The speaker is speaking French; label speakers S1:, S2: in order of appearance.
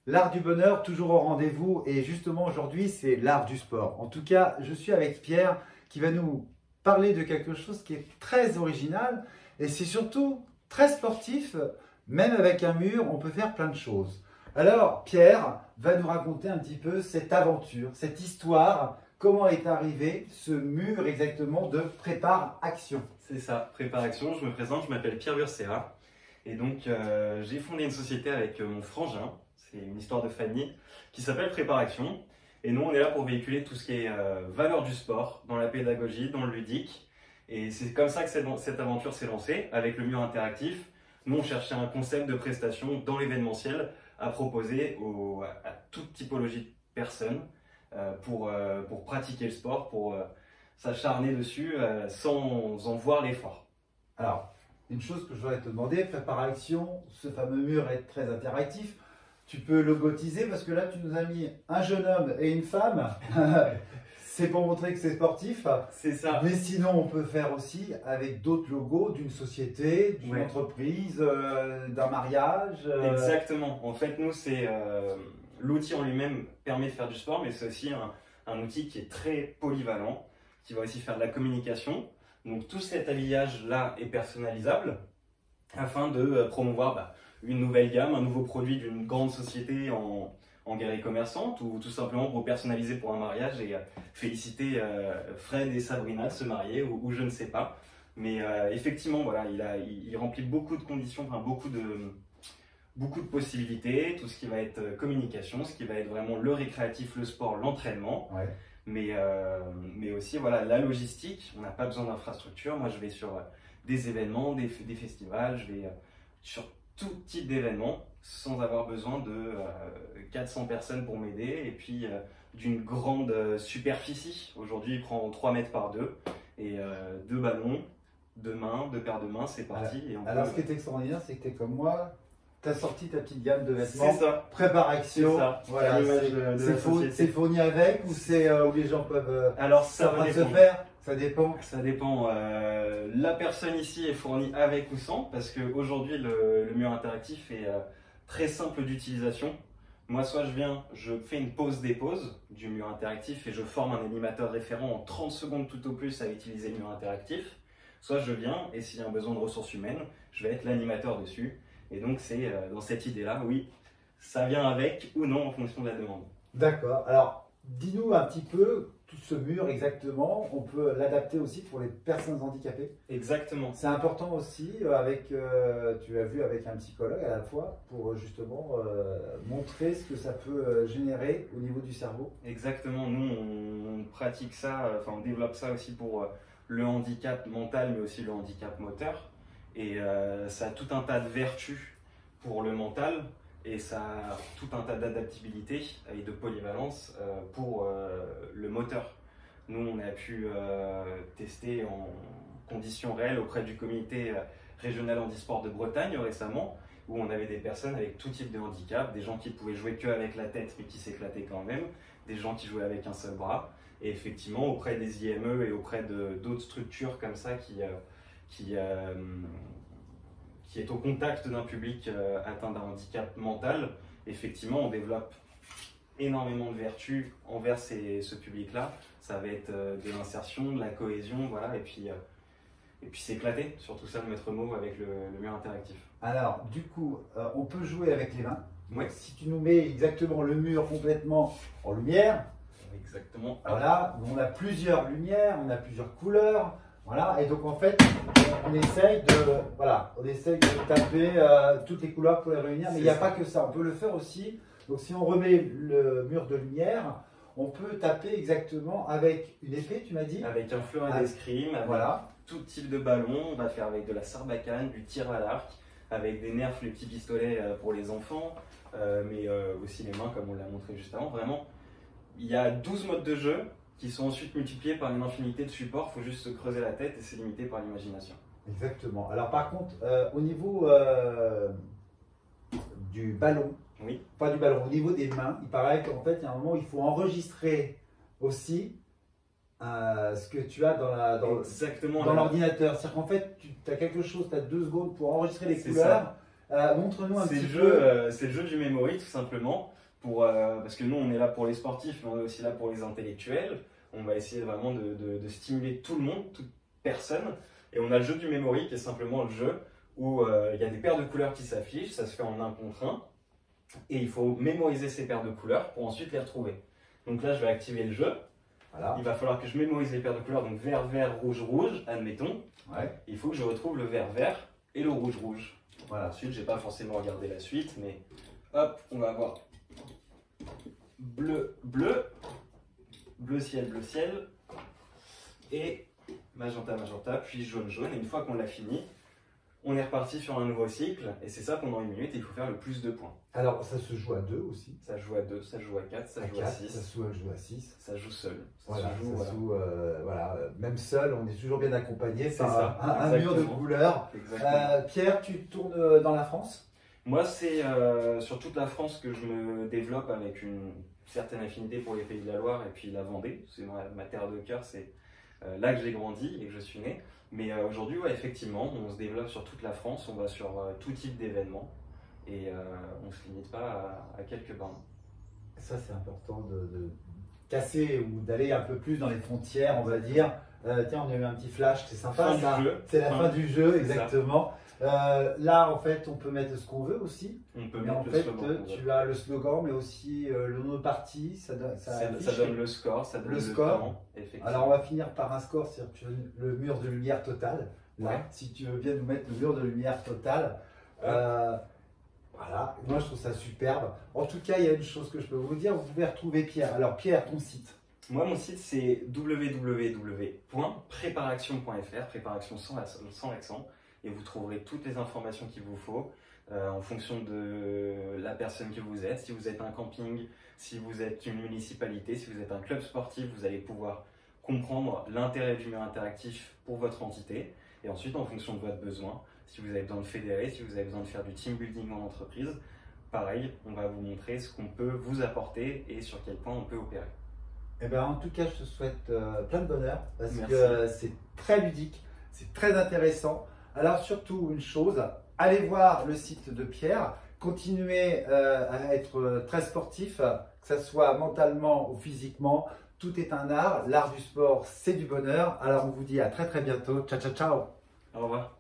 S1: L'art du bonheur, toujours au rendez-vous, et justement aujourd'hui c'est l'art du sport. En tout cas, je suis avec Pierre qui va nous parler de quelque chose qui est très original et c'est surtout très sportif, même avec un mur, on peut faire plein de choses. Alors Pierre va nous raconter un petit peu cette aventure, cette histoire, comment est arrivé ce mur exactement de Prépare Action.
S2: C'est ça, Prépare Action, je me présente, je m'appelle Pierre Bursera et donc j'ai fondé une société avec mon frangin, c'est une histoire de famille, qui s'appelle Prépare Action. Et nous on est là pour véhiculer tout ce qui est valeur du sport, dans la pédagogie, dans le ludique. Et c'est comme ça que cette aventure s'est lancée, avec le mur interactif. Nous on cherchait un concept de prestation dans l'événementiel à proposer à toute typologie de personnes pour pratiquer le sport, pour s'acharner dessus sans en voir l'effort.
S1: Alors, une chose que je voudrais te demander, Prépare Action, ce fameux mur est très interactif. Tu peux logotiser parce que là tu nous as mis un jeune homme et une femme. C'est pour montrer que c'est sportif.
S2: C'est ça.
S1: Mais sinon on peut faire aussi avec d'autres logos d'une société, d'une entreprise, d'un mariage.
S2: Exactement. En fait nous c'est l'outil en lui-même permet de faire du sport, mais c'est aussi un outil qui est très polyvalent, qui va aussi faire de la communication. Donc tout cet habillage là est personnalisable afin de promouvoir une nouvelle gamme, un nouveau produit d'une grande société en galerie commerçante, ou tout simplement pour personnaliser pour un mariage et féliciter Fred et Sabrina de se marier, ou je ne sais pas. Mais effectivement, voilà, il remplit beaucoup de conditions, enfin, beaucoup de possibilités, tout ce qui va être communication, ce qui va être vraiment le récréatif, le sport, l'entraînement.
S1: Ouais.
S2: Mais aussi voilà, la logistique, on n'a pas besoin d'infrastructure. Moi je vais sur des événements, des festivals, je vais sur tout type d'événements sans avoir besoin de 400 personnes pour m'aider et puis d'une grande superficie. Aujourd'hui il prend 3 mètres par 2 et 2 ballons, 2 mains, 2 paires de mains, c'est parti.
S1: Alors ce qui est extraordinaire, c'est que tu es comme moi. Tu as sorti ta petite gamme de vêtements.
S2: C'est ça.
S1: Prépare Action.
S2: Ça.
S1: Voilà, c'est fourni avec ou c'est où les gens peuvent
S2: Alors ça va
S1: se faire. Ça dépend.
S2: Ça dépend. La personne ici est fournie avec ou sans, parce qu'aujourd'hui le mur interactif est très simple d'utilisation. Moi, soit je viens, je fais une pause-dépose du mur interactif et je forme un animateur référent en 30 secondes tout au plus à utiliser le mur interactif. Soit je viens et s'il y a un besoin de ressources humaines, je vais être l'animateur dessus. Et donc c'est dans cette idée-là, oui, ça vient avec ou non en fonction de la demande.
S1: D'accord. Alors, dis-nous un petit peu tout ce mur exactement. On peut l'adapter aussi pour les personnes handicapées.
S2: Exactement.
S1: C'est important aussi avec, tu as vu avec un psychologue à la fois pour justement montrer ce que ça peut générer au niveau du cerveau.
S2: Exactement. Nous, on pratique ça, enfin on développe ça aussi pour le handicap mental, mais aussi le handicap moteur. Et ça a tout un tas de vertus pour le mental et ça a tout un tas d'adaptabilité et de polyvalence pour le moteur. Nous, on a pu tester en conditions réelles auprès du comité régional handisport de Bretagne récemment, où on avait des personnes avec tout type de handicap, des gens qui pouvaient jouer que avec la tête mais qui s'éclataient quand même, des gens qui jouaient avec un seul bras. Et effectivement, auprès des IME et auprès d'autres structures comme ça qui est au contact d'un public atteint d'un handicap mental, effectivement, on développe énormément de vertus envers ce public-là. Ça va être de l'insertion, de la cohésion, voilà, et puis c'est éclaté sur tout ça, le maître mot avec le mur interactif.
S1: Alors, du coup, on peut jouer avec les mains.
S2: Oui.
S1: Si tu nous mets exactement le mur complètement en lumière,
S2: exactement.
S1: Voilà, on a plusieurs lumières, on a plusieurs couleurs. Voilà, et donc en fait, on essaye de taper toutes les couleurs pour les réunir, mais il n'y a pas que ça, on peut le faire aussi. Donc si on remet le mur de lumière, on peut taper exactement avec une épée, tu m'as dit?
S2: Avec un fleuret d'escrime, avec tout type de ballon, on va faire avec de la sarbacane, du tir à l'arc, avec des nerfs, les petits pistolets pour les enfants, mais aussi les mains comme on l'a montré juste avant. Vraiment, il y a 12 modes de jeu qui sont ensuite multipliés par une infinité de supports. Il faut juste se creuser la tête et c'est limité par l'imagination.
S1: Exactement. Alors par contre, au niveau du ballon,
S2: oui.
S1: Pas du ballon, au niveau des mains, il paraît qu'en fait, il y a un moment où il faut enregistrer aussi ce que tu as dans l'ordinateur. C'est-à-dire qu'en fait, tu as quelque chose, tu as 2 secondes pour enregistrer les couleurs Montre-nous un
S2: C'est
S1: petit
S2: le
S1: peu.
S2: jeu, c'est le jeu du memory tout simplement. Parce que nous on est là pour les sportifs, mais on est aussi là pour les intellectuels. On va essayer vraiment de stimuler tout le monde, toute personne. Et on a le jeu du memory qui est simplement le jeu où il y a des paires de couleurs qui s'affichent, ça se fait en 1 contre 1. Et il faut mémoriser ces paires de couleurs pour ensuite les retrouver. Donc là je vais activer le jeu.
S1: Voilà.
S2: Il va falloir que je mémorise les paires de couleurs, donc vert, vert, rouge, rouge, admettons.
S1: Ouais.
S2: Il faut que je retrouve le vert, vert et le rouge, rouge.
S1: Voilà.
S2: Ensuite, j'ai pas forcément regardé la suite, mais hop, on va avoir bleu, bleu, bleu ciel, et magenta, magenta, puis jaune, jaune. Et une fois qu'on l'a fini, on est reparti sur un nouveau cycle, et c'est ça pendant 1 minute, et il faut faire le plus de points.
S1: Alors, ça se joue à 2 aussi.
S2: Ça joue à 2, ça joue à 4, ça joue à 6.
S1: Ça se joue à 6.
S2: Ça joue seul.
S1: Voilà,
S2: se joue,
S1: ça se joue, voilà. Même seul, on est toujours bien accompagné
S2: C'est
S1: par
S2: ça,
S1: un mur de
S2: exactement.
S1: couleurs.
S2: Exactement.
S1: Pierre, tu tournes dans la France?
S2: Moi, c'est sur toute la France que je me développe avec une certaine affinité pour les Pays de la Loire et puis la Vendée. C'est ma terre de cœur, c'est là que j'ai grandi et que je suis né. Mais aujourd'hui, ouais, effectivement, on se développe sur toute la France, on va sur tout type d'événements et on ne se limite pas à quelques bornes.
S1: Ça, c'est important de casser ou d'aller un peu plus dans les frontières, on va dire. Tiens, on a eu un petit flash, c'est sympa.
S2: Fin du jeu.
S1: C'est la fin du jeu,
S2: C'est
S1: exactement. Là, en fait, on peut mettre ce qu'on veut aussi.
S2: On peut
S1: Mais en
S2: mettre
S1: fait,
S2: le slogan.
S1: tu as le slogan, mais aussi le nom de partie. Ça affiche.
S2: Ça donne le score, ça donne
S1: Le
S2: le
S1: score.
S2: temps, effectivement.
S1: Alors, on va finir par un score sur le mur de lumière totale. Là,
S2: Ouais.
S1: si tu veux bien nous mettre le mur de lumière totale. Voilà, moi je trouve ça superbe. En tout cas, il y a une chose que je peux vous dire, vous pouvez retrouver Pierre. Alors Pierre, ton site.
S2: Moi, mon site, c'est www.préparaction.fr, préparation sans accent, et vous trouverez toutes les informations qu'il vous faut en fonction de la personne que vous êtes. Si vous êtes un camping, si vous êtes une municipalité, si vous êtes un club sportif, vous allez pouvoir comprendre l'intérêt du mur interactif pour votre entité. Et ensuite, en fonction de votre besoin, si vous avez besoin de fédérer, si vous avez besoin de faire du team building en entreprise, pareil, on va vous montrer ce qu'on peut vous apporter et sur quel point on peut opérer.
S1: Eh ben, en tout cas, je te souhaite plein de bonheur parce
S2: Merci.
S1: que c'est très ludique, c'est très intéressant. Alors surtout une chose, allez voir le site de Pierre, continuez à être très sportif, que ce soit mentalement ou physiquement. Tout est un art, l'art du sport, c'est du bonheur. Alors on vous dit à très très bientôt. Ciao, ciao, ciao.
S2: Au revoir.